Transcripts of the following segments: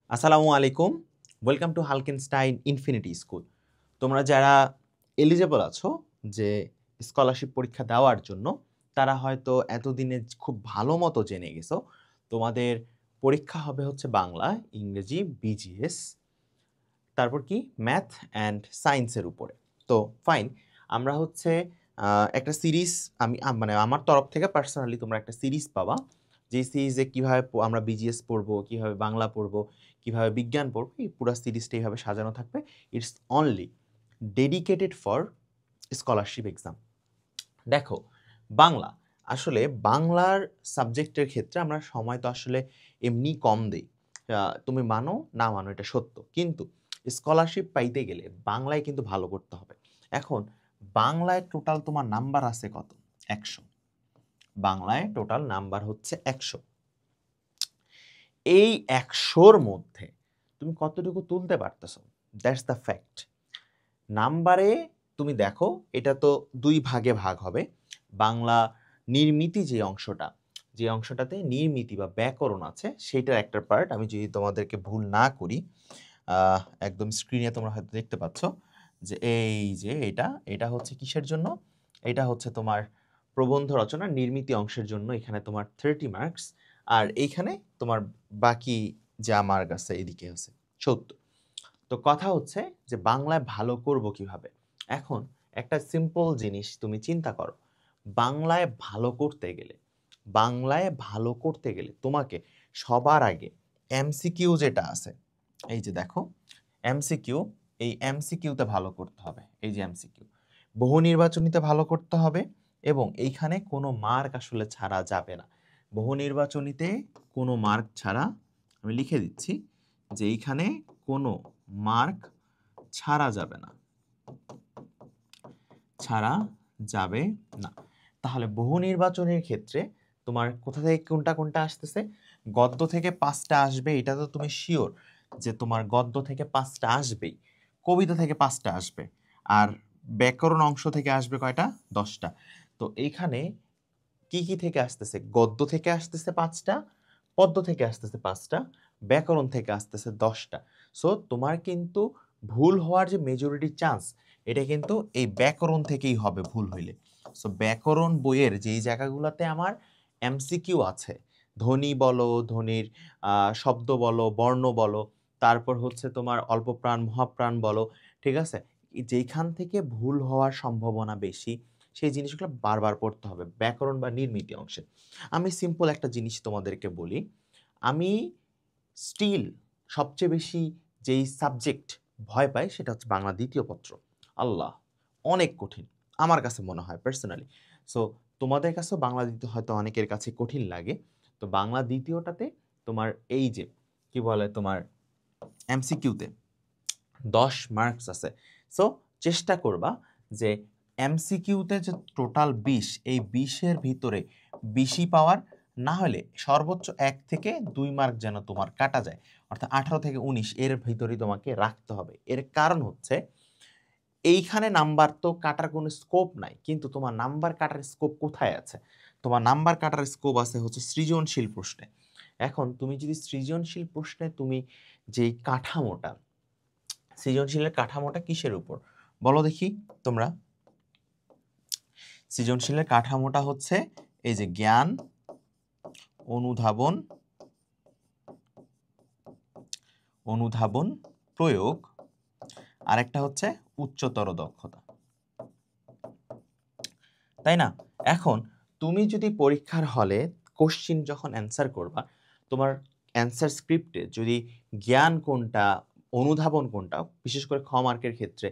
আসসালামু আলাইকুম। Welcome to Halkenstein Infinity School. তোমরা যারা এলিজেবল আছো যে স্কলারশিপ পরীক্ষা দেওয়ার জন্য, তারা হয়তো এতদিনে খুব ভালো মতো জেনে গেছো তোমাদের পরীক্ষা হবে হচ্ছে বাংলা, ইংরেজি, বিজিএস, তারপর কি ম্যাথ অ্যান্ড সায়েন্সের উপরে। তো ফাইন, আমরা হচ্ছে একটা সিরিজ, মানে আমার তরফ থেকে পার্সোনালি তোমরা একটা সিরিজ পাবা, যে সিরিজে কীভাবে আমরা বিজিএস পড়বো, কীভাবে বাংলা পড়বো, কীভাবে বিজ্ঞান পড়বো, এই পুরো সিরিজটা এইভাবে সাজানো থাকবে। It's only dedicated for scholarship exam. দেখো, বাংলা, আসলে বাংলার সাবজেক্টের ক্ষেত্রে আমরা সময় তো আসলে এমনি কম দিই। তুমি মানো না মানো এটা সত্য, কিন্তু স্কলারশিপ পাইতে গেলে বাংলায় কিন্তু ভালো করতে হবে। এখন বাংলায় টোটাল তোমার নাম্বার আছে কত? 100। বাংলায় টোটাল নাম্বার হচ্ছে 100। এই 100-র মধ্যে তুমি কতটুকু তুলতে পারতেছো, দ্যাটস দ্য ফ্যাক্ট। নাম্বারে তুমি দেখো, এটা তো দুই ভাগে ভাগ হবে। বাংলা নির্মিতি যে অংশটাতে নির্মিতি বা ব্যাকরণ আছে, সেটার একটা পার্ট। আমি যদি তোমাদেরকে ভুল না করি, একদম স্ক্রিনে তোমরা হয়তো দেখতে পাচ্ছ যে এই যে এটা হচ্ছে কিসের জন্য? এটা হচ্ছে তোমার প্রবন্ধ রচনা নির্মিতি অংশের জন্য। এখানে তোমার 30 মার্কস, আর এইখানে তোমার বাকি যা মার্ক আছে এদিকে আছে 70। তো কথা হচ্ছে যে বাংলায় ভালো করব কিভাবে। এখন একটা সিম্পল জিনিস তুমি চিন্তা করো, বাংলায় ভালো করতে গেলে তোমাকে সবার আগে এমসিকিউ যেটা আছে, এই যে দেখো এমসিকিউ, এই এমসিকিউতে ভালো করতে হবে। এই যে এমসিকিউ, বহু নির্বাচনীতে ভালো করতে হবে, এবং এইখানে কোনো মার্ক আসলে ছাড়া যাবে না। বহু নির্বাচনীতে কোনো মার্ক ছাড়া, আমি লিখে দিচ্ছি যে এইখানে কোনো মার্ক ছাড়া যাবে না, ছাড়া যাবে না। তাহলে বহু নির্বাচনের ক্ষেত্রে তোমার কোথা থেকে কোনটা কোনটা আসতেছে? গদ্য থেকে 5টা আসবে, এটা তো তুমি শিওর যে তোমার গদ্য থেকে 5টা আসবেই। কবিতা থেকে 5টা আসবে, আর ব্যাকরণ অংশ থেকে আসবে কয়টা? 10টা। তো এইখানে কি কি থেকে আসতেছে? গদ্য থেকে আসতেছে 5টা, পদ্য থেকে আসতেছে 5টা, ব্যাকরণ থেকে আসতেছে 10টা। সো তোমার কিন্তু ভুল হওয়ার যে মেজরিটি চান্স, এটা কিন্তু এই ব্যাকরণ থেকেই হবে ভুল হইলে। সো ব্যাকরণ বইয়ের যেই জায়গাগুলোতে আমার এমসিকিউ আছে, ধ্বনি বলো, ধ্বনির শব্দ বলো, বর্ণ বলো, তারপর হচ্ছে তোমার অল্পপ্রাণ মহাপ্রাণ বলো, ঠিক আছে, যেইখান থেকে ভুল হওয়ার সম্ভাবনা বেশি, সেই জিনিসগুলো বারবার পড়তে হবে ব্যাকরণ বা নির্মিতি অংশে। আমি সিম্পল একটা জিনিস তোমাদেরকে বলি, আমি স্টিল সবচেয়ে বেশি যেই সাবজেক্ট ভয় পাই সেটা হচ্ছে বাংলা দ্বিতীয় পত্র। আল্লাহ, অনেক কঠিন আমার কাছে মনে হয় পার্সোনালি। সো তোমাদের কাছেও বাংলা দ্বিতীয় হয়তো অনেকের কাছে কঠিন লাগে। তো বাংলা দ্বিতীয়টাতে তোমার এই যে কি বলে, তোমার এমসিকিউতে 10 মার্কস আছে। সো চেষ্টা করবা যে এমসিকিউতে যে টোটাল 20, এই 20-এর ভিতরে 20ই পাওয়ার, না হলে সর্বোচ্চ 1 থেকে 2 মার্ক যেন তোমার কাটা যায়, অর্থাৎ 18 থেকে 19 এর ভিতরেই তোমাকে রাখতে হবে। এর কারণ হচ্ছে এইখানে নাম্বার তো কাটার কোনো স্কোপ নাই, কিন্তু তোমার নাম্বার কাটার স্কোপ কোথায় আছে? তোমার নাম্বার কাটার স্কোপ আছে হচ্ছে সৃজনশীল প্রশ্নে। এখন তুমি যদি সৃজনশীল প্রশ্নে তুমি যেই কাঠামোটা, সৃজনশীলের কাঠামোটা কিসের উপর বলো দেখি তোমরা? সৃজনশীলের কাঠামোটা হচ্ছে এই যে জ্ঞান, অনুধাবন, প্রয়োগ, আর একটা হচ্ছে উচ্চতর দক্ষতা, তাই না? এখন তুমি যদি পরীক্ষার হলে কোশ্চিন যখন অ্যান্সার করবা, তোমার অ্যান্সার স্ক্রিপ্টে যদি জ্ঞান কোনটা, অনুধাবন কোনটা, বিশেষ করে খ মার্কের ক্ষেত্রে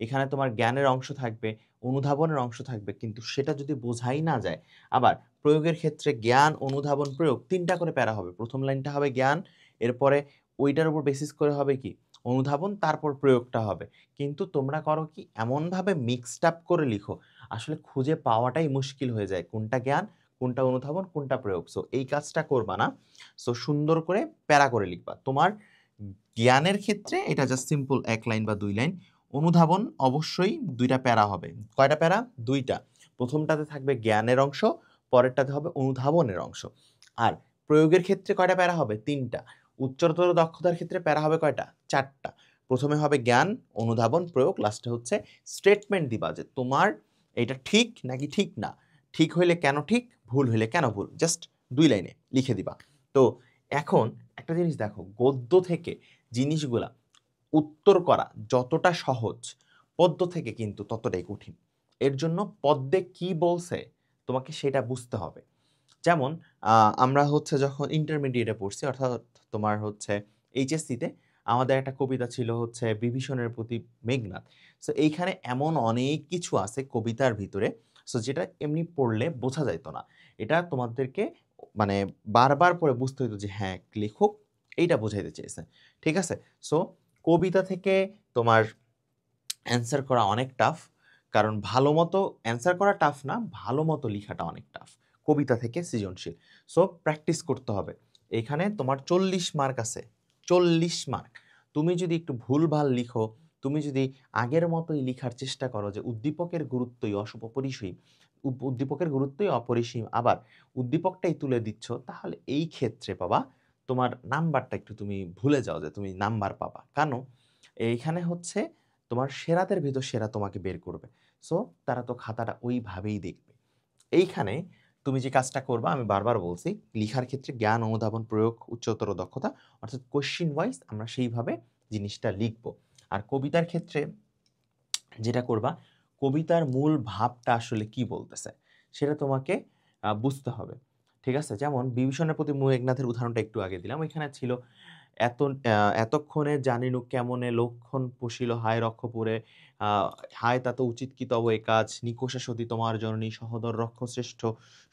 এখানে তোমার জ্ঞানের অংশ থাকবে, অনুধাবনের অংশ থাকবে, কিন্তু সেটা যদি বোঝাই না যায়, আবার প্রয়োগের ক্ষেত্রে জ্ঞান, অনুধাবন, প্রয়োগ 3টা করে প্যারা হবে। প্রথম লাইনটা হবে জ্ঞান, এরপরে ওইটার উপর বেসিস করে হবে কি অনুধাবন, তারপর প্রয়োগটা হবে। কিন্তু তোমরা করো কি, এমনভাবে মিক্সড আপ করে লিখো, আসলে খুঁজে পাওয়াটাই মুশকিল হয়ে যায় কোনটা জ্ঞান, কোনটা অনুধাবন, কোনটা প্রয়োগ। সো এই কাজটা করবা না। সো সুন্দর করে প্যারা করে লিখবা। তোমার জ্ঞানের ক্ষেত্রে এটা জাস্ট সিম্পল 1 লাইন বা 2 লাইন। অনুধাবন অবশ্যই 2টা প্যারা হবে। কয়টা প্যারা? 2টা। প্রথমটাতে থাকবে জ্ঞানের অংশ, পরেরটাতে হবে অনুধাবনের অংশ। আর প্রয়োগের ক্ষেত্রে কয়টা প্যারা হবে? 3টা। উচ্চতর দক্ষতার ক্ষেত্রে প্যারা হবে কয়টা? 4টা। প্রথমে হবে জ্ঞান, অনুধাবন, প্রয়োগ, লাস্টে হচ্ছে স্টেটমেন্ট দিবা যে তোমার এটা ঠিক নাকি ঠিক না, ঠিক হইলে কেন ঠিক, ভুল হইলে কেন ভুল, জাস্ট 2 লাইনে লিখে দিবা। তো এখন একটা জিনিস দেখো, গদ্য থেকে জিনিসগুলা উত্তর করা যতটা সহজ, পদ্য থেকে কিন্তু ততটাই কঠিন। এর জন্য পদ্যে কি বলছে তোমাকে সেটা বুঝতে হবে। যেমন আমরা হচ্ছে যখন ইন্টারমিডিয়েটে পড়ছি, অর্থাৎ তোমার হচ্ছে এইচএসসিতে আমাদের একটা কবিতা ছিল হচ্ছে বিভীষণের প্রতি মেঘনাদ। সো এইখানে এমন অনেক কিছু আছে কবিতার ভিতরে, সো যেটা এমনি পড়লে বোঝা যাইতো না। এটা তোমাদেরকে মানে বারবার পড়ে বুঝতে হইতো যে হ্যাঁ লেখক এইটা বোঝাইতে চেয়েছে। ঠিক আছে? সো কবিতা থেকে তোমার অ্যান্সার করা অনেক টাফ, কারণ ভালো মতো অ্যান্সার করা টাফ না, ভালো মতো লেখাটা অনেক টাফ কবিতা থেকে সৃজনশীল। সো প্র্যাকটিস করতে হবে। এখানে তোমার 40 মার্ক আছে, 40 মার্ক। তুমি যদি একটু ভুলভাল লিখো, তুমি যদি আগের মতোই লিখার চেষ্টা করো যে উদ্দীপকের গুরুত্বই অপরিসীম, উদ্দীপকের গুরুত্বই অপরিসীম, আবার উদ্দীপকটাই তুলে দিচ্ছ, তাহলে এই ক্ষেত্রে বাবা তোমার নাম্বারটা একটু তুমি ভুলে যাও যে তুমি নাম্বার পাবা। কেন? এইখানে হচ্ছে তোমার সেরাদের ভিতর সেরা তোমাকে বের করবে। সো তারা তো খাতাটা ওইভাবেই দেখবে। এইখানে তুমি যে কাজটা করবা, আমি বারবার বলছি, লিখার ক্ষেত্রে জ্ঞান, অনুধাবন, প্রয়োগ, উচ্চতর দক্ষতা, অর্থাৎ কোশ্চিন ওয়াইজ আমরা সেইভাবে জিনিসটা লিখব। আর কবিতার ক্ষেত্রে যেটা করবা, কবিতার মূল ভাবটা আসলে কি বলতেছে সেটা তোমাকে বুঝতে হবে। ঠিক আছে? যেমন বিভীষণের প্রতি মেঘনাথের উদাহরণটা একটু আগে দিলাম। এখানে ছিল এত এতক্ষণে জানিনু কেমনে লক্ষণ পুষিল হায় রক্ষপুরে, আ হায় তা তো উচিত কি তব এ কাজ, নিকষা সতী তোমার জননী সহোদর রক্ষ শ্রেষ্ঠ,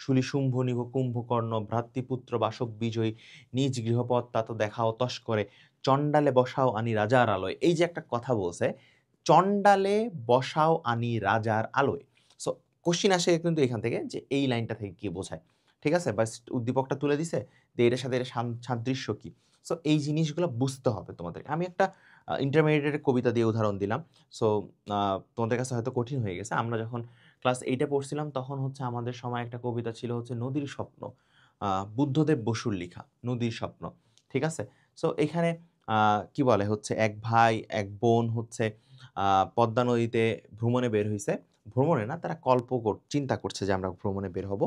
শুলি শুম্ভ নিভ কুম্ভকর্ণ ভ্রাতৃপুত্র বাসব বিজয়ী, নিজ গৃহপথ তা তো দেখাও তস্করে, চণ্ডালে বসাও আনি রাজার আলয়। এই যে একটা কথা বলছে, চণ্ডালে বসাও আনি রাজার আলোয়। সো কোশ্চিন আসে কিন্তু এখান থেকে যে এই লাইনটা থেকে কি বোঝায়। ঠিক আছে? বাস উদ্দীপকটা তুলে দিছে যে এটার সাথে এটা সাদৃশ্য কি। সো এই জিনিসগুলো বুঝতে হবে তোমাদের। আমি একটা ইন্টারমিডিয়েটের কবিতা দিয়ে উদাহরণ দিলাম। সো তোমাদের কাছে হয়তো কঠিন হয়ে গেছে। আমরা যখন ক্লাস 8 এ পড়ছিলাম তখন হচ্ছে আমাদের সময় একটা কবিতা ছিল হচ্ছে নদীর স্বপ্ন। বুদ্ধদেব বসুর লিখা 'নদীর স্বপ্ন'। ঠিক আছে? সো এখানে আ কি বলে হচ্ছে এক ভাই, এক বোন হচ্ছে আ পদ্মা নদীতে ভ্রমণে বের হইছে। ভ্রমণে না, তারা চিন্তা করছে যে আমরা ভ্রমণে বের হব।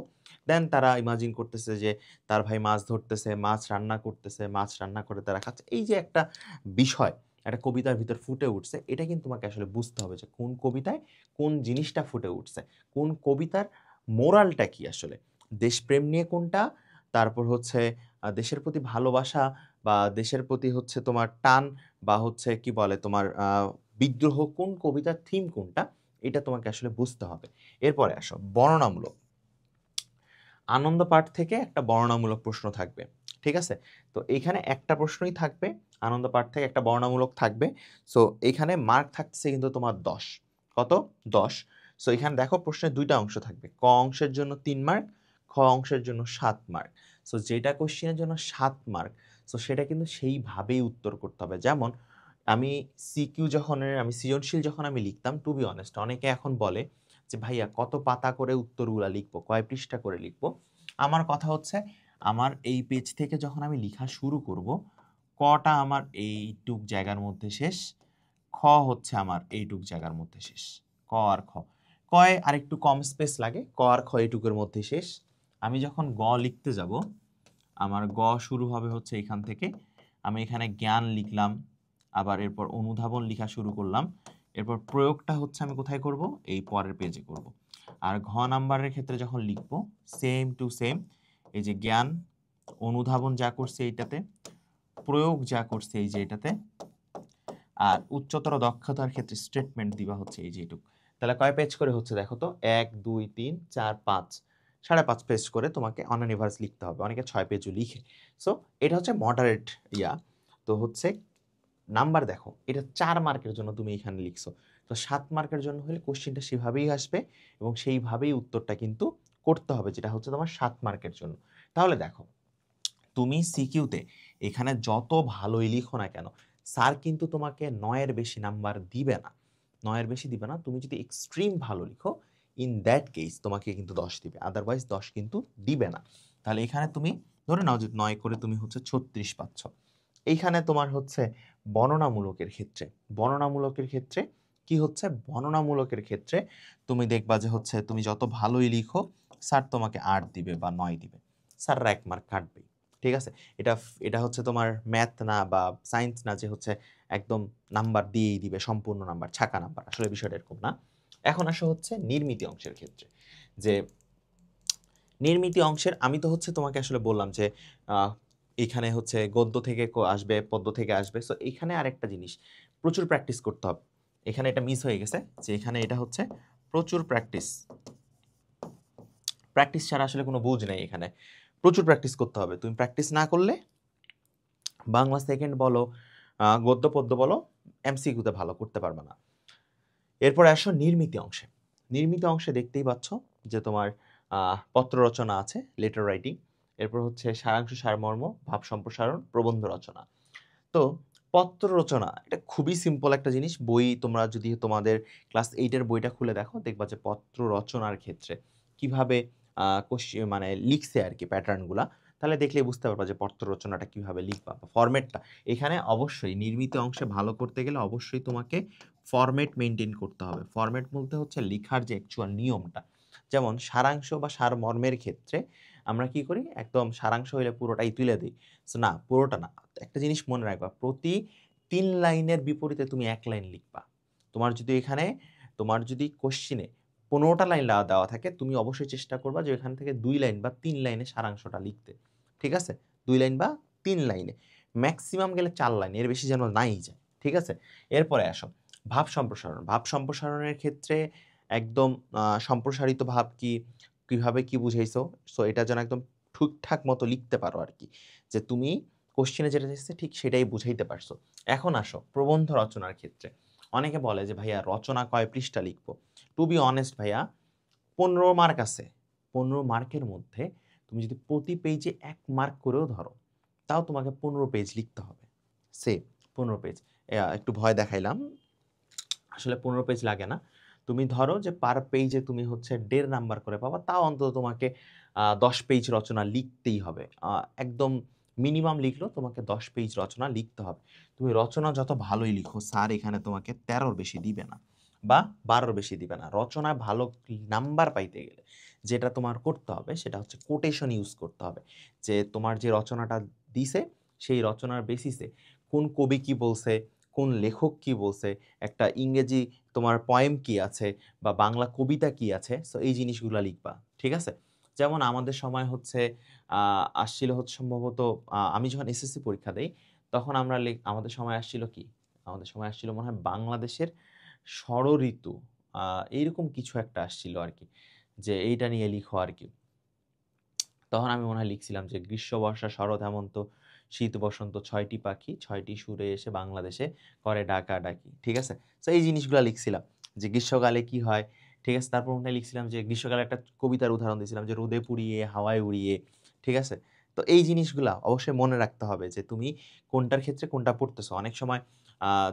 দেন তারা ইমাজিন করতেছে যে তার ভাই মাছ ধরতেছে, মাছ রান্না করতেছে, মাছ রান্না করে তারা খাচ্ছে। এই যে একটা বিষয়, একটা কবিতার ভিতর ফুটে উঠছে, এটা কিন্তু তোমাকে আসলে বুঝতে হবে যে কোন কবিতায় কোন জিনিসটা ফুটে উঠছে। কোন কবিতার মোরালটা কি আসলে? দেশপ্রেম নিয়ে কোনটা, তারপর হচ্ছে দেশের প্রতি ভালোবাসা বা দেশের প্রতি হচ্ছে তোমার টান, বা হচ্ছে কি বলে তোমার বিদ্রোহ, কোন কবিতার থিম কোনটা, এটা তোমাকে আসলে বুঝতে হবে। এরপরে আসো বর্ণনামূলক। আনন্দ পাঠ থেকে একটা বর্ণনামূলক প্রশ্ন থাকবে। ঠিক আছে? তো এইখানে একটা প্রশ্নই থাকবে, আনন্দ পাঠ থেকে একটা বর্ণনামূলক থাকবে। সো এইখানে মার্ক থাকতেছে কিন্তু তোমার 10। কত? 10। সো এখানে দেখো প্রশ্নের 2টা অংশ থাকবে। ক অংশের জন্য 3 মার্ক, খ অংশের জন্য 7 মার্ক। সো যেটা কোশ্চেনের জন্য 7 মার্ক, সো সেটা কিন্তু সেইভাবেই উত্তর করতে হবে। যেমন আমি আমি সৃজনশীল যখন আমি লিখতাম, টু বি অনেস্ট অনেকে এখন বলে যে ভাইয়া কত পাতা করে উত্তরগুলা লিখবো, কয় পৃষ্ঠা করে লিখবো। আমার কথা হচ্ছে, আমার এই পেজ থেকে যখন আমি লিখা শুরু করব, কটা আমার এইটুক জায়গার মধ্যে শেষ, খ হচ্ছে আমার এইটুক জায়গার মধ্যে শেষ। ক আর খ, কয় আরেকটু কম স্পেস লাগে, ক আর খ এইটুকের মধ্যে শেষ। আমি যখন গ লিখতে যাব, আমার গ শুরু হবে হচ্ছে এখান থেকে। আমি এখানে জ্ঞান লিখলাম, আবার এরপর অনুধাবন লিখা শুরু করলাম। এরপর প্রয়োগটা হচ্ছে আমি কোথায় করব? এই পরের পেজে করব। আর ঘ নাম্বারের ক্ষেত্রে যখন লিখব, সেম টু সেম, এই যে জ্ঞান, অনুধাবন যা করছে এইটাতে, প্রয়োগ যা করছে এই যে এটাতে, আর উচ্চতর দক্ষতার ক্ষেত্রে স্টেটমেন্ট দিবা হচ্ছে এই যে এটুক। তাহলে কয় পেজ করে হচ্ছে দেখো তো? 1 2 3 4 5, 5.5 পেজ করে তোমাকে অন অ্যান এভারেজ লিখতে হবে। অনেকে 6 পেজও লিখে। সো এটা হচ্ছে মডারেট ইয়া। তো হচ্ছে নাম্বার দেখো, এটা 4 মার্কের জন্য তুমি এখানে লিখছো। তো 7 মার্কের জন্য হলে কোশ্চেনটা সেভাবেই আসবে এবং সেইভাবেই উত্তরটা কিন্তু করতে হবে, যেটা হচ্ছে তোমার 7 মার্কের জন্য। তাহলে দেখো, তুমি সিকিউতে এখানে যত ভালোই লিখো না কেন, স্যার কিন্তু তোমাকে 9 এর বেশি নাম্বার দিবে না। 9 এর বেশি দিবে না। তুমি যদি এক্সট্রিম ভালো লিখো, ইন দ্যাট কেস তোমাকে কিন্তু 10 দিবে। আদারওয়াইজ 10 কিন্তু দিবে না। তাহলে এখানে তুমি ধরে নাও যে 9 করে তুমি হচ্ছে 36 পাচ্ছ। এইখানে তোমার হচ্ছে বর্ণনামূলকের ক্ষেত্রে, বর্ণনামূলকের ক্ষেত্রে কি হচ্ছে, বর্ণনামূলকের ক্ষেত্রে তুমি দেখবা যে হচ্ছে তুমি যত ভালোই লিখো স্যার তোমাকে 8 দিবে বা 9 দিবে, স্যাররা 1 মার্ক কাটবেই। ঠিক আছে, এটা এটা হচ্ছে তোমার ম্যাথ না বা সায়েন্স না যে হচ্ছে একদম নাম্বার দিয়েই দিবে, সম্পূর্ণ নাম্বার, ছাকা নাম্বার, আসলে বিষয়টা এরকম না। এখন আসো হচ্ছে নির্মিতি অংশের ক্ষেত্রে, যে নির্মিতি অংশের আমি তো হচ্ছে তোমাকে আসলে বললাম যে এখানে হচ্ছে গদ্য থেকে আসবে, পদ্য থেকে আসবে। সো এখানে আরেকটা জিনিস প্রচুর প্র্যাকটিস করতে হবে। এখানে এটা মিস হয়ে গেছে যে এখানে এটা হচ্ছে প্রচুর প্র্যাকটিস, প্র্যাকটিস ছাড়া আসলে কোনো বুঝ নেই এখানে, প্রচুর প্র্যাকটিস করতে হবে। তুমি প্র্যাকটিস না করলে বাংলা সেকেন্ড বলো, গদ্য পদ্য বলো, এমসিকিউতে ভালো করতে পারবে না। এরপর আসো নির্মিতি অংশে। নির্মিতি অংশে দেখতেই পাচ্ছ যে তোমার পত্র রচনা আছে, লেটার রাইটিং। এরপর হচ্ছে সারাংশ, সারমর্ম, ভাব সম্প্রসারণ, প্রবন্ধ রচনা। তো পত্র রচনা এটা খুবই সিম্পল একটা জিনিস। বই তোমরা যদি তোমাদের ক্লাস 8-এর বইটা খুলে দেখো, দেখবা যে পত্র রচনার ক্ষেত্রে কিভাবে মানে লিখছে আর কি প্যাটার্নগুলা, তাহলে দেখলেই বুঝতে পারবা যে পত্র রচনাটা কিভাবে লিখবা বা ফরম্যাটটা। এখানে অবশ্যই নির্মিত অংশে ভালো করতে গেলে অবশ্যই তোমাকে ফরম্যাট মেনটেন করতে হবে। ফরম্যাট বলতে হচ্ছে লেখার যে অ্যাকচুয়াল নিয়মটা। যেমন সারাংশ বা সারমর্মের ক্ষেত্রে আমরা কি করি, একদম সারাংশ হইলে পুরোটাই তুলে দিই। সো না, পুরোটা না। একটা জিনিস মনে রাখবা, প্রতি 3 লাইনের বিপরীতে তুমি 1 লাইন লিখবা। তোমার যদি কোশ্চিনে 15টা লাইন দেওয়া থাকে, তুমি অবশ্যই চেষ্টা করবা যে এখান থেকে 2 লাইন বা 3 লাইনে সারাংশটা লিখতে। ঠিক আছে, 2 লাইন বা 3 লাইনে, ম্যাক্সিমাম গেলে 4 লাইন, এর বেশি যেন নাই যায়। ঠিক আছে, এরপরে আসো ভাব সম্প্রসারণ। ভাব সম্প্রসারণের ক্ষেত্রে একদম সম্প্রসারিত ভাব কি, কিভাবে কি বুঝাইছো, সো এটা যেন একদম ঠিকঠাক মতো লিখতে পারো আর কি, যে তুমি কোশ্চেনে যেটা এসেছে ঠিক সেটাই বুঝাইতে পারছো। এখন আসো প্রবন্ধ রচনার ক্ষেত্রে। অনেকে বলে যে ভাইয়া রচনা কয় পৃষ্ঠা লিখবো। টু বি অনেস্ট ভাইয়া, 15 মার্ক আছে, 15 মার্কের মধ্যে তুমি যদি প্রতি পেজে 1 মার্ক করেও ধরো, তাও তোমাকে 15 পেজ লিখতে হবে। সে 15 পেজ, একটু ভয় দেখাইলাম, আসলে 15 পেজ লাগে না। তুমি ধরো যে পার পেজে তুমি হচ্ছে 1.5 নাম্বার করে পাবা, তাও অন্তত তোমাকে 10 পেজ রচনা লিখতেই হবে। একদম মিনিমাম লিখলেও তোমাকে 10 পেজ রচনা লিখতে হবে। তুমি রচনা যত ভালোই লিখো, স্যার এখানে তোমাকে 13-র বেশি দিবে না বা 12-র বেশি দিবে না। রচনায় ভালো নাম্বার পাইতে গেলে যেটা তোমার করতে হবে সেটা হচ্ছে কোটেশন ইউজ করতে হবে, যে তোমার যে রচনাটা দিছে সেই রচনার বেসিসে কোন কবি কি বলছে, কোন লেখক কি বলছে, একটা ইংরেজি তোমার পয়েম কি আছে বা বাংলা কবিতা কি আছে, সো এই জিনিসগুলো লিখবা। ঠিক আছে, যেমন আমাদের সময় হচ্ছে আসছিল হচ্ছে সম্ভবত, আমি যখন এসএসসি পরীক্ষা দেই তখন আমরা আমাদের সময় আসছিল কি, আমাদের সময় আসছিল মনে হয় বাংলাদেশের ষড়ঋতু, এইরকম কিছু একটা আসছিল আর কি, যে এইটা নিয়ে লিখো আর কি। তখন আমি মনে হয় লিখছিলাম যে গ্রীষ্ম, বর্ষা, শরৎ, হেমন্ত, শীত, বসন্ত, 6টি পাখি 6টি সুরে এসে বাংলাদেশে করে ডাকাডাকি। ঠিক আছে, তো এই জিনিসগুলো লিখছিলাম যে গ্রীষ্মকালে কি হয়। ঠিক আছে, তারপর মনে হয় লিখছিলাম যে গ্রীষ্মকালে একটা কবিতার উদাহরণ দিয়েছিলাম যে রোদে পুড়িয়ে হাওয়ায় উড়িয়ে। ঠিক আছে, তো এই জিনিসগুলা অবশ্যই মনে রাখতে হবে যে তুমি কোনটার ক্ষেত্রে কোনটা পড়তেছো। অনেক সময়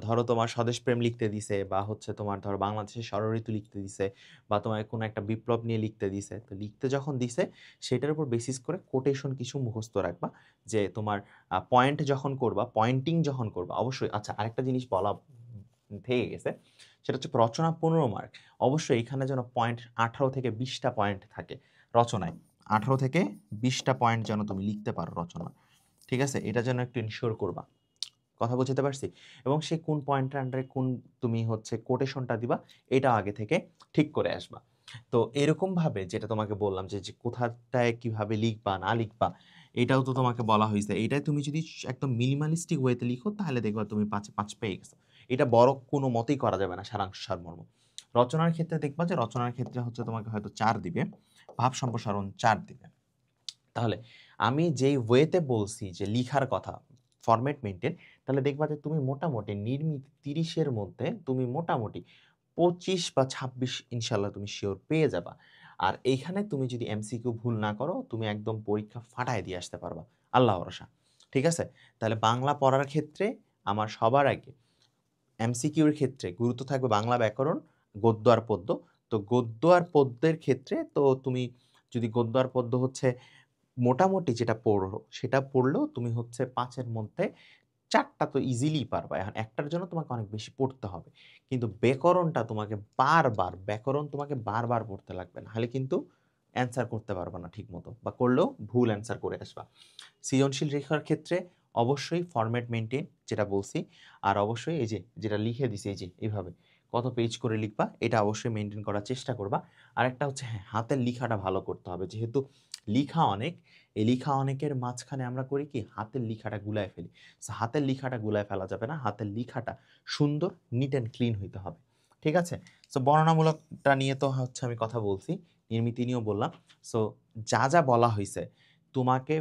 ধরো তোমার স্বদেশ প্রেম লিখতে দিছে, বা হচ্ছে তোমার ধরো বাংলাদেশের ষড়ঋতু লিখতে দিছে, বা তোমার কোনো একটা বিপ্লব নিয়ে লিখতে দিছে। তো লিখতে যখন দিছে সেটার উপর বেসিস করে কোটেশন কিছু মুখস্থ রাখবা, যে তোমার পয়েন্ট যখন করবা, পয়েন্টিং যখন করবা অবশ্যই। আচ্ছা, আরেকটা জিনিস বলা থেকে গেছে, সেটা হচ্ছে রচনা 15 মার্ক, অবশ্যই এখানে যেন পয়েন্ট 18 থেকে 20টা পয়েন্ট থাকে রচনায়, 18 থেকে 20টা পয়েন্ট যেন তুমি লিখতে পারো রচনা। ঠিক আছে, এটা যেন একটু ইনশিওর করবা। কথা বুঝতে পারছি? এবং সে কোন পয়েন্টের আন্ডারে কোন তুমি হচ্ছে কোটেশনটা দিবা, এটা আগে থেকে ঠিক করে আসবা। তো এরকমভাবে যেটা তোমাকে বললাম যে কোথাটায় কিভাবে লিখবা না লিখবা, এটাও তো তোমাকে বলা হয়েছে। এটাই তুমি যদি একদম মিনিমালিস্টিক ওয়েতে লিখো তাহলে দেখবা তুমি 5-এ 5 পেয়ে গেছো। এটা বড় কোনো মতেই করা যাবে না সারাংশ সারমর্ম। রচনার ক্ষেত্রে দেখবা যে রচনার ক্ষেত্রে হচ্ছে তোমাকে হয়তো 4 দিবে, ভাব সম্প্রসারণ 4 দিবে। তাহলে আমি যেই ওয়েতে বলছি যে লিখার কথা, ফরম্যাট মেইনটেইন, তাহলে দেখবা যে তুমি মোটামুটি নির্মিত 30-এর মধ্যে তুমি মোটামুটি 25 বা 26 ইনশাআল্লাহ তুমি শিওর পেয়ে যাবা। আর এইখানে তুমি যদি এমসিকিউ ভুল না করো, তুমি একদম পরীক্ষা ফাটায় দিয়ে আসতে পারবা, আল্লাহ ভরসা। ঠিক আছে, তাহলে বাংলা পড়ার ক্ষেত্রে আমার সবার আগে এমসিকিউর ক্ষেত্রে গুরুত্ব থাকবে বাংলা ব্যাকরণ, গদ্য আর পদ্য। তো গদ্য আর পদ্যের ক্ষেত্রে তো তুমি যদি গদ্য আর পদ্য হচ্ছে মোটামুটি যেটা পড়ো সেটা পড়লেও তুমি হচ্ছে 5-এর মধ্যে 4টা তো ইজিলি পারবা। এখন একটার জন্য তোমাকে অনেক বেশি পড়তে হবে। কিন্তু ব্যাকরণটা তোমাকে ব্যাকরণ তোমাকে বারবার পড়তে লাগবে। নাহলে কিন্তু অ্যান্সার করতে পারবা না ঠিকমতো বা করলেও ভুল অ্যান্সার করে আসবা। সৃজনশীল লেখার ক্ষেত্রে অবশ্যই ফরম্যাট মেইনটেইন যেটা বলছি, আর অবশ্যই এই যে যেটা লিখে দিছি এই যে এভাবে কত পেজ করে লিখবা এটা অবশ্যই মেইনটেইন করার চেষ্টা করবা। আরেকটা হচ্ছে হ্যাঁ, হাতের লিখাটা ভালো করতে হবে। যেহেতু লিখা অনেক, এই লিখা অনেকের মাঝখানে আমরা করি কি হাতের লিখাটা গুলায় ফেলি। সো হাতের লিখাটা গুলায় ফেলা যাবে না। হাতের লিখাটা সুন্দর, নিট অ্যান্ড ক্লিন হইতে হবে। ঠিক আছে? সো বর্ণনামূলকটা নিয়ে তো হচ্ছে আমি কথা বলছি, নির্মিতি নিয়েও বললাম। সো যা বলা হইছে তোমাকে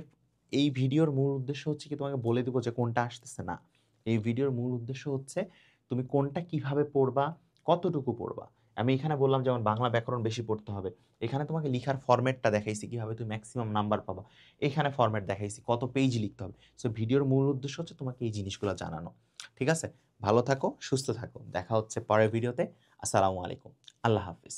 এই ভিডিওর মূল উদ্দেশ্য হচ্ছে কি তোমাকে বলে দিব যে কোনটা আসতেছে না। এই ভিডিওর মূল উদ্দেশ্য হচ্ছে তুমি কোনটা কিভাবে পড়বা, কতটুকু পড়বা। আমি এখানে বললাম যেমন বাংলা ব্যাকরণ বেশি পড়তে হবে। এখানে তোমাকে লিখার ফরম্যাটটা দেখাইছি কিভাবে তুমি ম্যাক্সিমাম নাম্বার পাবা। এখানে ফরম্যাট দেখাইছি কত পেজ লিখতে হবে। সো ভিডিওর মূল উদ্দেশ্য হচ্ছে তোমাকে এই জিনিসগুলো জানানো। ঠিক আছে? ভালো থাকো, সুস্থ থাকো। দেখা হচ্ছে পরের ভিডিওতে। আসসালামু আলাইকুম। আল্লাহ হাফিজ।